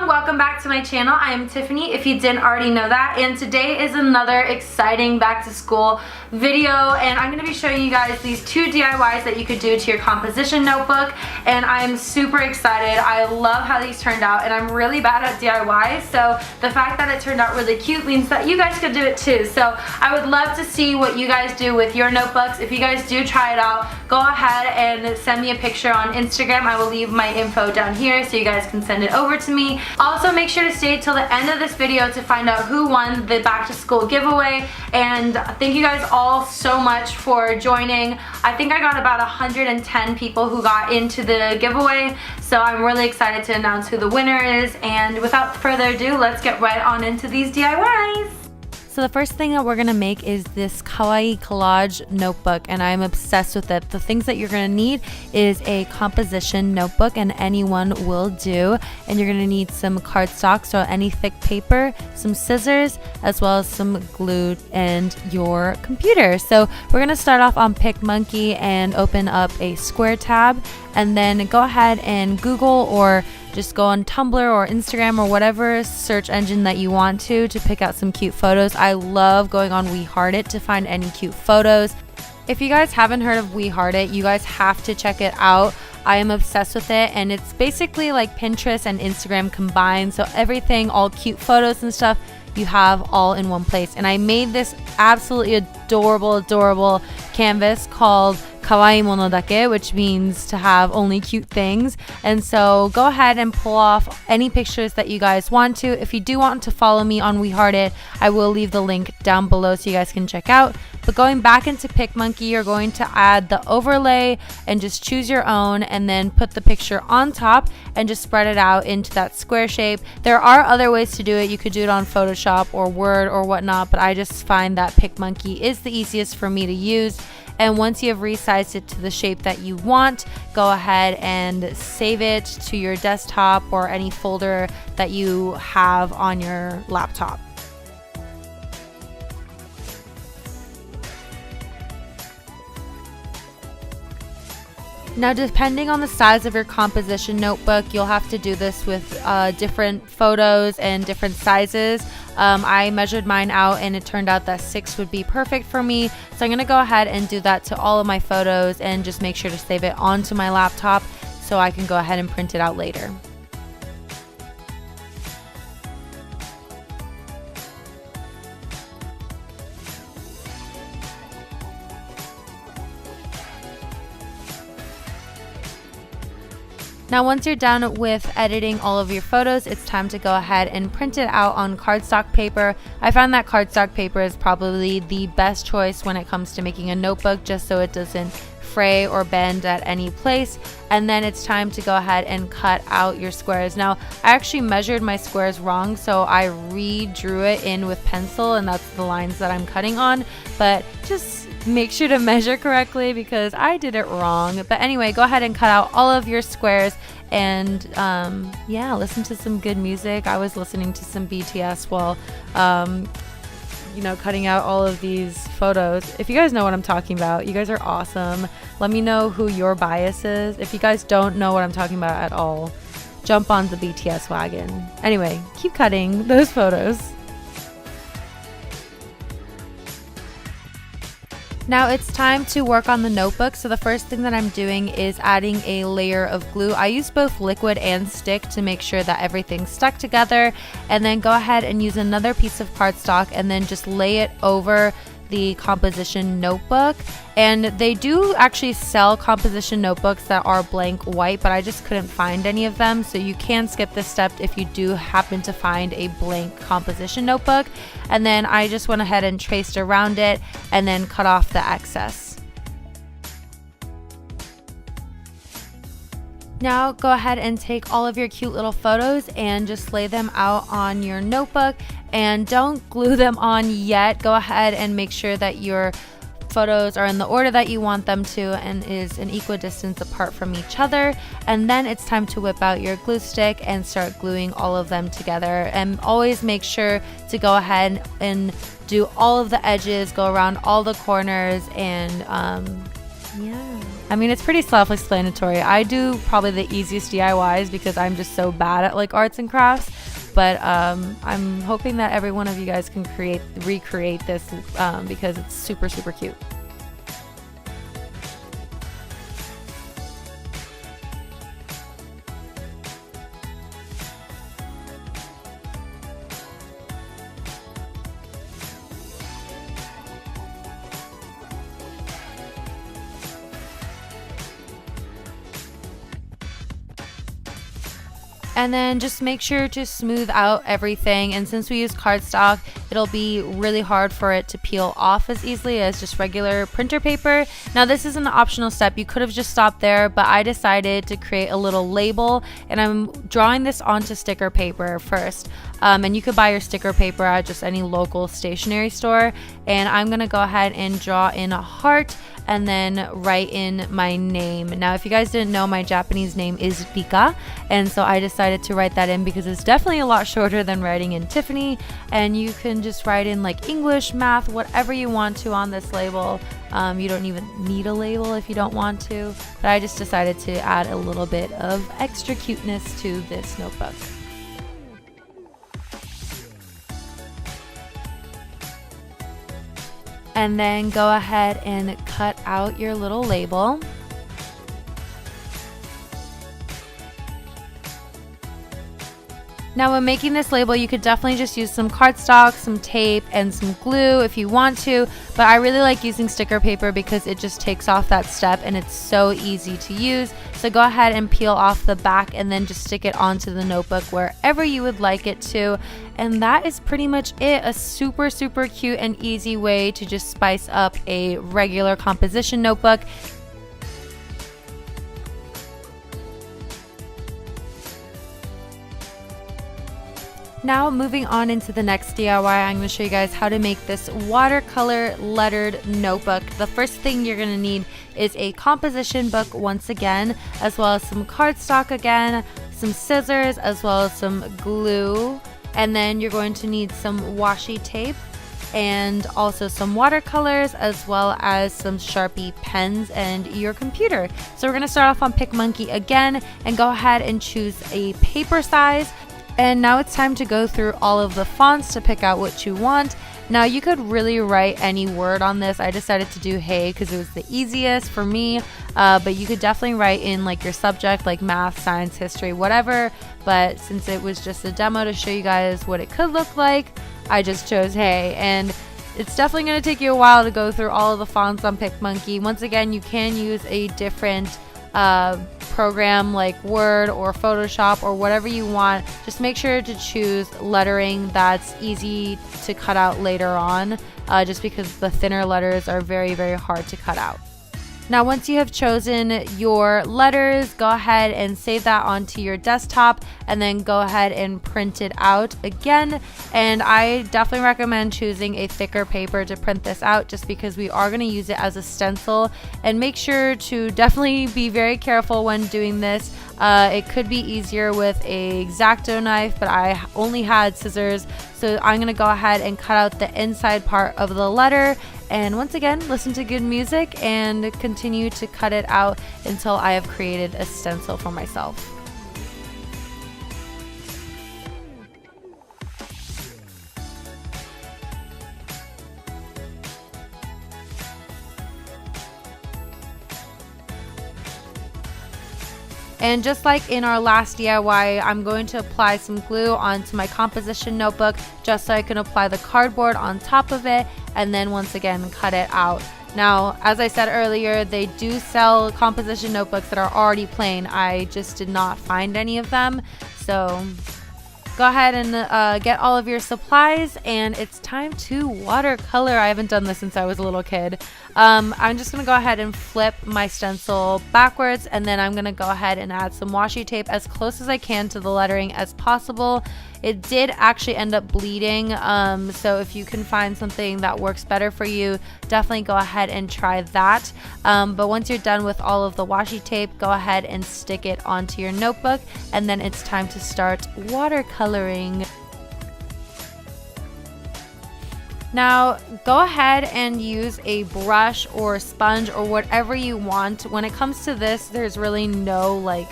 Welcome back to my channel. I am Tiffany, if you didn't already know that, and today is another exciting back to school video, and I'm going to be showing you guys these two DIYs that you could do to your composition notebook, and I'm super excited. I love how these turned out, and I'm really bad at DIYs, so the fact that it turned out really cute means that you guys could do it too. So I would love to see what you guys do with your notebooks. If you guys do try it out, go ahead and send me a picture on Instagram. I will leave my info down here so you guys can send it over to me. Also, make sure to stay till the end of this video to find out who won the back to school giveaway, and thank you guys all so much for joining. I think I got about 110 people who got into the giveaway, so I'm really excited to announce who the winner is, and without further ado, let's get right on into these DIYs. So the first thing that we're gonna make is this Kawaii collage notebook, and I'm obsessed with it. The things that you're gonna need is a composition notebook, and anyone will do. And you're gonna need some cardstock, so any thick paper, some scissors, as well as some glue and your computer. So we're gonna start off on PicMonkey and open up a Square tab, and then go ahead and Google or just go on Tumblr or Instagram or whatever search engine that you want to pick out some cute photos. I love going on We Heart It to find any cute photos. If you guys haven't heard of We Heart It, you guys have to check it out. I am obsessed with it, and it's basically like Pinterest and Instagram combined. So everything, all cute photos and stuff, you have all in one place. And I made this absolutely adorable canvas called Kawaii mono dake, which means to have only cute things. And so go ahead and pull off any pictures that you guys want to. If you do want to follow me on We Heart It, I will leave the link down below so you guys can check out. But going back into PicMonkey, you're going to add the overlay and just choose your own, and then put the picture on top and just spread it out into that square shape. There are other ways to do it. You could do it on Photoshop or Word or whatnot, but I just find that PicMonkey is the easiest for me to use. And once you have resized it to the shape that you want, go ahead and save it to your desktop or any folder that you have on your laptop. Now, depending on the size of your composition notebook, you'll have to do this with different photos and different sizes. I measured mine out, and it turned out that 6 would be perfect for me. So I'm going to go ahead and do that to all of my photos, and just make sure to save it onto my laptop so I can go ahead and print it out later. Now, once you're done with editing all of your photos, it's time to go ahead and print it out on cardstock paper. I found that cardstock paper is probably the best choice when it comes to making a notebook, just so it doesn't fray or bend at any place. And then it's time to go ahead and cut out your squares. Now, I actually measured my squares wrong, so I redrew it in with pencil, and that's the lines that I'm cutting on. But just make sure to measure correctly, because I did it wrong. But anyway, go ahead and cut out all of your squares, and yeah, listen to some good music. I was listening to some BTS while cutting out all of these photos. If you guys know what I'm talking about, you guys are awesome. Let me know who your bias is. If you guys don't know what I'm talking about at all, jump on the BTS wagon. Anyway, keep cutting those photos. Now it's time to work on the notebook. So the first thing that I'm doing is adding a layer of glue. I use both liquid and stick to make sure that everything's stuck together. And then go ahead and use another piece of cardstock and then just lay it over the composition notebook. And they do actually sell composition notebooks that are blank white, but I just couldn't find any of them. So you can skip this step if you do happen to find a blank composition notebook. And then I just went ahead and traced around it and then cut off the excess. Now go ahead and take all of your cute little photos and just lay them out on your notebook, and don't glue them on yet. Go ahead and make sure that your photos are in the order that you want them to and is an equidistance apart from each other. And then it's time to whip out your glue stick and start gluing all of them together. And always make sure to go ahead and do all of the edges, go around all the corners, and Yeah. I mean, it's pretty self-explanatory. I do probably the easiest DIYs because I'm just so bad at like arts and crafts. But I'm hoping that every one of you guys can recreate this because it's super, super cute. And then just make sure to smooth out everything. And since we use cardstock, it'll be really hard for it to peel off as easily as just regular printer paper. Now this is an optional step. You could have just stopped there, but I decided to create a little label, and I'm drawing this onto sticker paper first. And you could buy your sticker paper at just any local stationery store. And I'm gonna go ahead and draw in a heart and then write in my name. Now, if you guys didn't know, my Japanese name is Rika, and so I decided to write that in because it's definitely a lot shorter than writing in Tiffany, and you can just write in like English, math, whatever you want to on this label. You don't even need a label if you don't want to, but I just decided to add a little bit of extra cuteness to this notebook. And then go ahead and cut out your little label. Now when making this label, you could definitely just use some cardstock, some tape, and some glue if you want to, but I really like using sticker paper because it just takes off that step and it's so easy to use. So go ahead and peel off the back and then just stick it onto the notebook wherever you would like it to. And that is pretty much it. A super, super cute and easy way to just spice up a regular composition notebook. Now moving on into the next DIY, I'm going to show you guys how to make this watercolor lettered notebook. The first thing you're going to need is a composition book once again, as well as some cardstock again, some scissors, as well as some glue, and then you're going to need some washi tape and also some watercolors, as well as some Sharpie pens and your computer. So we're going to start off on PicMonkey again and go ahead and choose a paper size. And now it's time to go through all of the fonts to pick out what you want. Now you could really write any word on this. I decided to do hey because it was the easiest for me, but you could definitely write in like your subject, like math, science, history, whatever. But since it was just a demo to show you guys what it could look like, I just chose hey. And it's definitely going to take you a while to go through all of the fonts on PicMonkey. Once again, you can use a different program like Word or Photoshop or whatever you want. Just make sure to choose lettering that's easy to cut out later on, just because the thinner letters are very, very hard to cut out. Now once you have chosen your letters, go ahead and save that onto your desktop and then go ahead and print it out again. And I definitely recommend choosing a thicker paper to print this out, just because we are going to use it as a stencil. And make sure to definitely be very careful when doing this. It could be easier with a X-Acto knife, but I only had scissors, so I'm going to go ahead and cut out the inside part of the letter. And once again, listen to good music and continue to cut it out until I have created a stencil for myself. And just like in our last DIY, I'm going to apply some glue onto my composition notebook just so I can apply the cardboard on top of it, and then once again cut it out. Now, as I said earlier, they do sell composition notebooks that are already plain. I just did not find any of them. So go ahead and get all of your supplies, and it's time to watercolor. I haven't done this since I was a little kid. I'm just going to go ahead and flip my stencil backwards, and then I'm going to go ahead and add some washi tape as close as I can to the lettering as possible. It did actually end up bleeding, so if you can find something that works better for you, definitely go ahead and try that. But once you're done with all of the washi tape, go ahead and stick it onto your notebook, and then it's time to start watercoloring. Now go ahead and use a brush or sponge or whatever you want. When it comes to this, there's really no like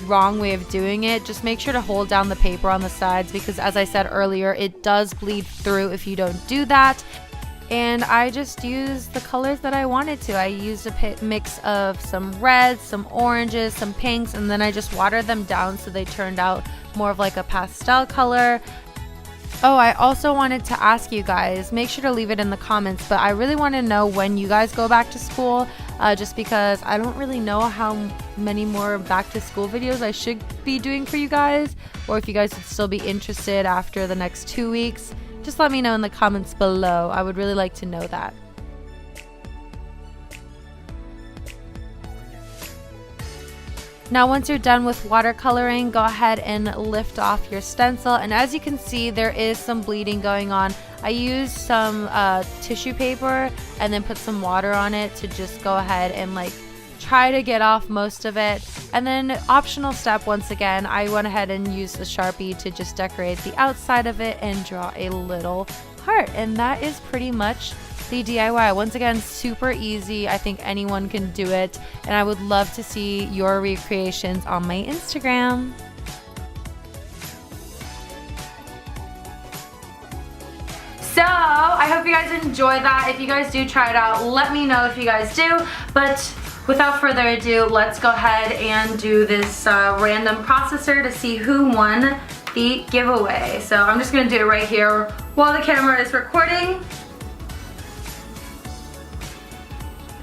wrong way of doing it. Just make sure to hold down the paper on the sides, because as I said earlier, it does bleed through if you don't do that. And I just used the colors that I wanted to. I used a mix of some reds, some oranges, some pinks, and then I just watered them down so they turned out more of like a pastel color. Oh, I also wanted to ask you guys, make sure to leave it in the comments, but I really want to know when you guys go back to school, just because I don't really know how many more back to school videos I should be doing for you guys, or if you guys would still be interested after the next 2 weeks. Just let me know in the comments below. I would really like to know that. Now once you're done with watercoloring, go ahead and lift off your stencil, and as you can see, there is some bleeding going on. I used some tissue paper and then put some water on it to just go ahead and like try to get off most of it. And then optional step, once again, I went ahead and used the Sharpie to just decorate the outside of it and draw a little heart, and that is pretty much the DIY. Once again, super easy. I think anyone can do it, and I would love to see your recreations on my Instagram. So I hope you guys enjoy that. If you guys do try it out, let me know if you guys do. But without further ado, let's go ahead and do this random processor to see who won the giveaway. So I'm just gonna do it right here while the camera is recording.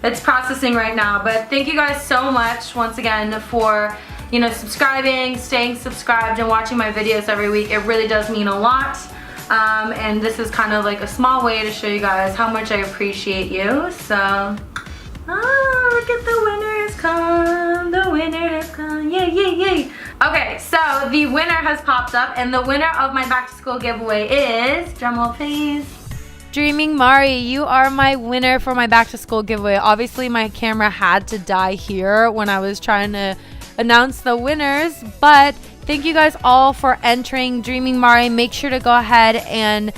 It's processing right now, but thank you guys so much once again for, you know, subscribing, staying subscribed, and watching my videos every week. It really does mean a lot. And this is kind of like a small way to show you guys how much I appreciate you. So, oh, look at the winner has come. The winner has come. Yay, yay, yay. Okay, so the winner has popped up, and the winner of my back to school giveaway is, drumroll please, Dreaming Mari. You are my winner for my back to school giveaway. Obviously my camera had to die here when I was trying to announce the winners, but thank you guys all for entering. Dreaming Mari, make sure to go ahead and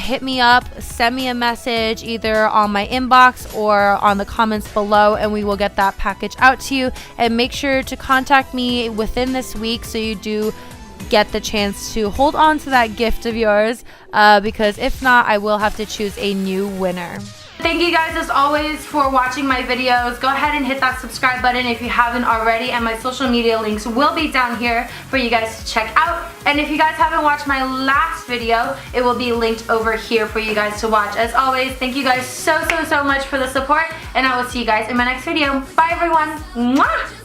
hit me up, send me a message either on my inbox or on the comments below, and we will get that package out to you. And make sure to contact me within this week so you do get the chance to hold on to that gift of yours, because if not, I will have to choose a new winner. Thank you guys as always for watching my videos. Go ahead and hit that subscribe button if you haven't already, and my social media links will be down here for you guys to check out. And if you guys haven't watched my last video, it will be linked over here for you guys to watch. As always, thank you guys so much for the support, and I will see you guys in my next video. Bye everyone. Mwah!